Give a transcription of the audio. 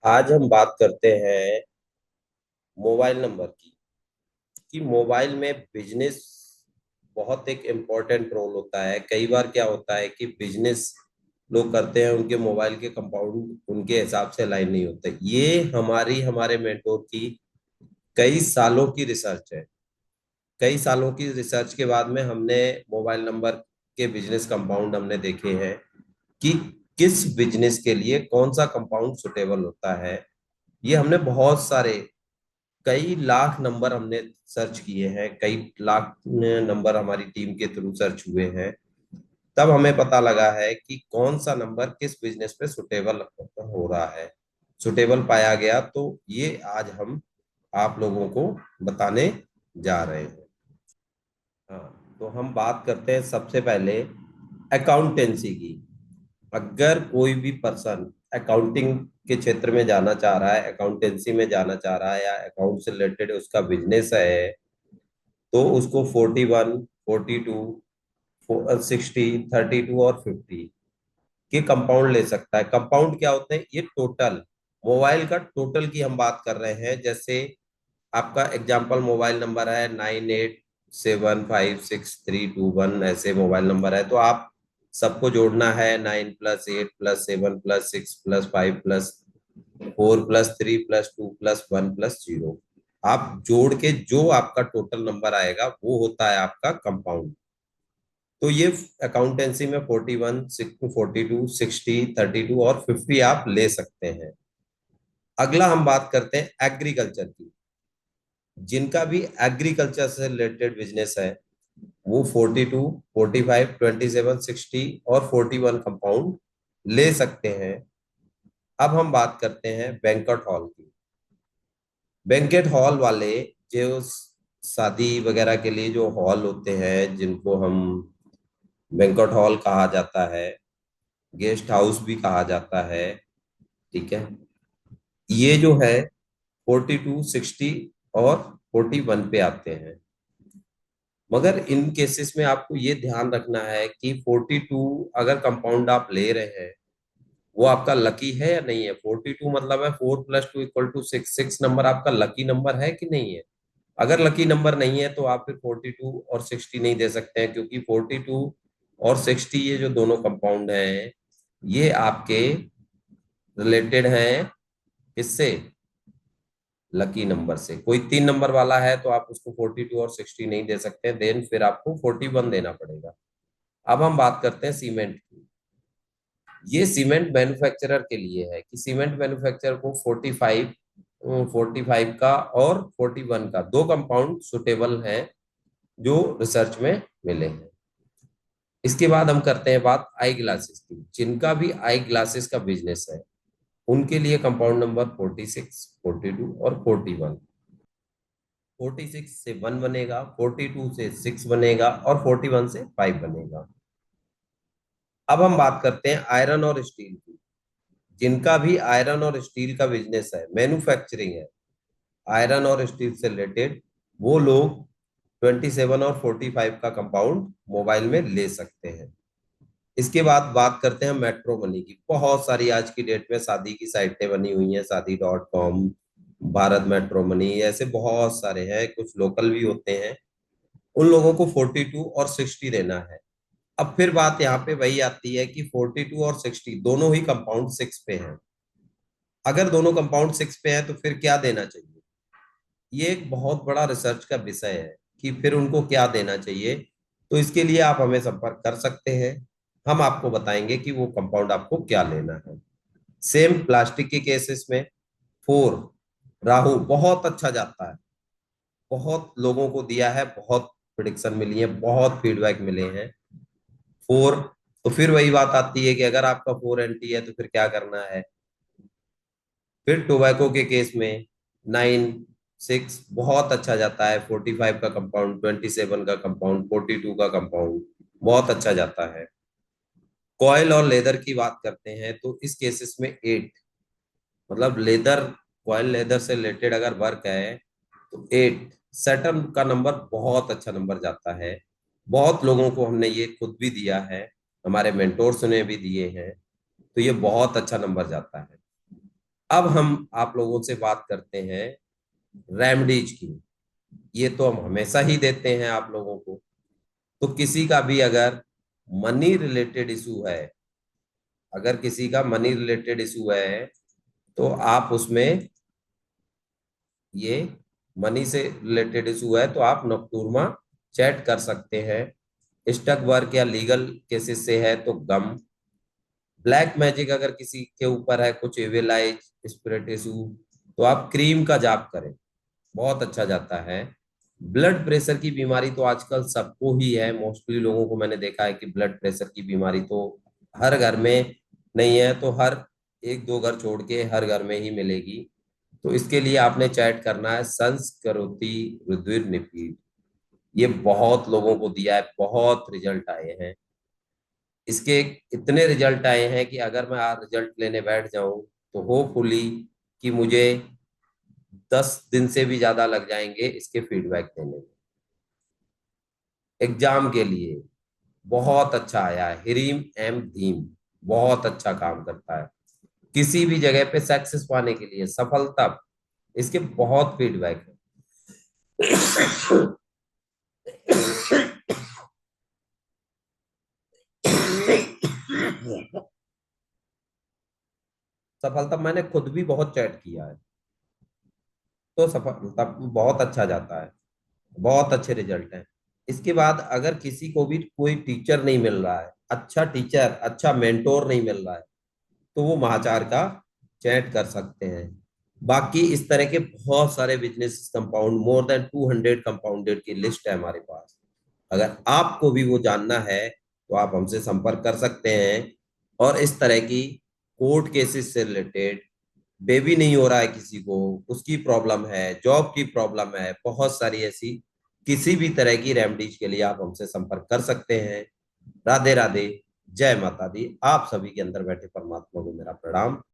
आज हम बात करते हैं मोबाइल नंबर की कि मोबाइल में बिजनेस बहुत एक इम्पोर्टेंट रोल होता है। कई बार क्या होता है कि बिजनेस लोग करते हैं, उनके मोबाइल के कंपाउंड उनके हिसाब से अलाइन नहीं होते। ये हमारे मेंटोर की कई सालों की रिसर्च है। कई सालों की रिसर्च के बाद में हमने मोबाइल नंबर के बिजनेस कंपाउंड हमने देखे हैं कि किस बिजनेस के लिए कौन सा कंपाउंड सुटेबल होता है। ये हमने बहुत सारे कई लाख नंबर हमने सर्च किए हैं, कई लाख नंबर हमारी टीम के थ्रू सर्च हुए हैं। तब हमें पता लगा है कि कौन सा नंबर किस बिजनेस पे सुटेबल हो रहा है, सुटेबल पाया गया। तो ये आज हम आप लोगों को बताने जा रहे हैं। हाँ, तो हम बात करते हैं सबसे पहले अकाउंटेंसी की। अगर कोई भी पर्सन अकाउंटिंग के क्षेत्र में जाना चाह रहा है, अकाउंटेंसी में जाना चाह रहा है या अकाउंट से रिलेटेड उसका बिजनेस है, तो उसको 41, 42, 60, 32 और 50 के कंपाउंड ले सकता है। कंपाउंड क्या होते हैं? ये टोटल मोबाइल का टोटल की हम बात कर रहे हैं। जैसे आपका एग्जाम्पल मोबाइल नंबर है 98756321, ऐसे मोबाइल नंबर है। तो आप सबको जोड़ना है, 9+8+7+6+5+4+3+2+1+0। आप जोड़ के जो आपका टोटल नंबर आएगा वो होता है आपका कंपाउंड। तो ये अकाउंटेंसी में 41, 42, 60, 32 और 50 आप ले सकते हैं। अगला हम बात करते हैं एग्रीकल्चर की। जिनका भी एग्रीकल्चर से रिलेटेड बिजनेस है वो 42, 45, 27, 60 और 41 कंपाउंड ले सकते हैं। अब हम बात करते हैं बैंक्वेट हॉल की। बैंक्वेट हॉल वाले जो शादी वगैरह के लिए जो हॉल होते हैं, जिनको हम बैंक्वेट हॉल कहा जाता है, गेस्ट हाउस भी कहा जाता है, ठीक है। ये जो है 42, 60 और 41 पे आते हैं। मगर इन केसेस में आपको ये ध्यान रखना है कि 42 अगर कंपाउंड आप ले रहे हैं, वो आपका लकी है या नहीं है। 42 मतलब है 4+2 = 6। 6 नंबर आपका लकी नंबर है कि नहीं है। अगर लकी नंबर नहीं है तो आप फिर 42 और 60 नहीं दे सकते हैं, क्योंकि 42 और 60 ये जो दोनों कंपाउंड हैं, ये आपके रिलेटेड हैं किससे? लकी नंबर से। कोई 3 नंबर वाला है तो आप उसको 42 और 60 नहीं दे सकते, देन फिर आपको 41 देना पड़ेगा। अब हम बात करते हैं सीमेंट की। ये सीमेंट मैन्युफैक्चरर के लिए है कि सीमेंट मैन्युफैक्चरर को 45 का और 41 का दो कंपाउंड सुटेबल हैं जो रिसर्च में मिले हैं। इसके बाद हम करते हैं बात आई ग्लासेस की। जिनका भी आई ग्लासेस का बिजनेस है उनके लिए कंपाउंड नंबर 46, 42 और 41। 46 से 1 बनेगा, 42 से 6 बनेगा और 41 से 5 बनेगा। अब हम बात करते हैं आयरन और स्टील की। जिनका भी आयरन और स्टील का बिजनेस है, मैन्युफैक्चरिंग है आयरन और स्टील से रिलेटेड, वो लोग 27 और 45 का कंपाउंड मोबाइल में ले सकते हैं। इसके बाद बात करते हैं मेट्रो मनी की। बहुत सारी आज की डेट में शादी की साइटें बनी हुई हैं, शादी.com, भारत मेट्रो मनी, ऐसे बहुत सारे हैं, कुछ लोकल भी होते हैं। उन लोगों को 42 और 60 देना है। अब फिर बात यहाँ पे वही आती है कि 42 और 60 दोनों ही कंपाउंड 6 पे हैं। अगर दोनों कंपाउंड 6 पे हैं तो फिर क्या देना चाहिए? ये एक बहुत बड़ा रिसर्च का विषय है कि फिर उनको क्या देना चाहिए। तो इसके लिए आप हमें संपर्क कर सकते हैं, हम आपको बताएंगे कि वो कंपाउंड आपको क्या लेना है। सेम प्लास्टिक के केसेस में 4 राहु बहुत अच्छा जाता है। बहुत लोगों को दिया है, बहुत प्रिडिक्शन मिली है, बहुत फीडबैक मिले हैं। 4। तो फिर वही बात आती है कि अगर आपका 4 एंटी है तो फिर क्या करना है। फिर टोबैको के केस में 9, 6 बहुत अच्छा जाता है। 45 का कंपाउंड, 27 का कंपाउंड, 42 का कंपाउंड बहुत अच्छा जाता है। कॉयल और लेदर की बात करते हैं तो इस केसेस में 8, मतलब लेदर, कॉयल लेदर से रिलेटेड अगर वर्क है तो 8 सैटर्न का नंबर बहुत अच्छा नंबर जाता है। बहुत लोगों को हमने ये खुद भी दिया है, हमारे मेंटोर्स ने भी दिए हैं। तो ये बहुत अच्छा नंबर जाता है। अब हम आप लोगों से बात करते हैं रेमडीज की। ये तो हम हमेशा ही देते हैं आप लोगों को। तो किसी का भी अगर मनी रिलेटेड इशू है, अगर किसी का मनी रिलेटेड इशू है, तो आप उसमें, ये मनी से रिलेटेड इशू है तो आप नॉकटुरमा चैट कर सकते हैं। स्टक वर्क या लीगल केसेस से है तो गम। ब्लैक मैजिक अगर किसी के ऊपर है, कुछ एविल आई स्पिरिट इशू, तो आप क्रीम का जाप करें, बहुत अच्छा जाता है। ब्लड प्रेशर की बीमारी तो आजकल सबको ही है, मोस्टली लोगों को मैंने देखा है कि ब्लड प्रेशर की बीमारी तो हर घर में नहीं है तो हर एक दो घर छोड़ के हर घर में ही मिलेगी। तो इसके लिए आपने चैट करना है संस्कृति रुधिर निपीड। ये बहुत लोगों को दिया है, बहुत रिजल्ट आए हैं इसके। इतने रिजल्ट आए हैं कि अगर मैं आज रिजल्ट लेने बैठ जाऊं तो होपफुली कि मुझे 10 दिन से भी ज्यादा लग जाएंगे इसके फीडबैक देने में। एग्जाम के लिए बहुत अच्छा आया है हिरीम एम धीम, बहुत अच्छा काम करता है किसी भी जगह पे सक्सेस पाने के लिए, सफलता, इसके बहुत फीडबैक है। सफलता मैंने खुद भी बहुत चैट किया है, तो सफलता बहुत अच्छा जाता है, बहुत अच्छे रिजल्ट हैं। इसके बाद अगर किसी को भी कोई टीचर नहीं मिल रहा है, अच्छा टीचर, अच्छा मेंटोर नहीं मिल रहा है, तो वो महाचार का चैट कर सकते हैं। बाकी इस तरह के बहुत सारे business compound, more than 200 compounded की लिस्ट है हमारे पास। अगर आपको भी वो जानना है तो आप हमसे संपर्क कर सकते हैं। और इस तरह की कोर्ट केसेस से रिलेटेड, बेबी नहीं हो रहा है किसी को, उसकी प्रॉब्लम है, जॉब की प्रॉब्लम है, बहुत सारी ऐसी किसी भी तरह की रेमेडीज के लिए आप हमसे संपर्क कर सकते हैं। राधे राधे, जय माता दी। आप सभी के अंदर बैठे परमात्मा को मेरा प्रणाम।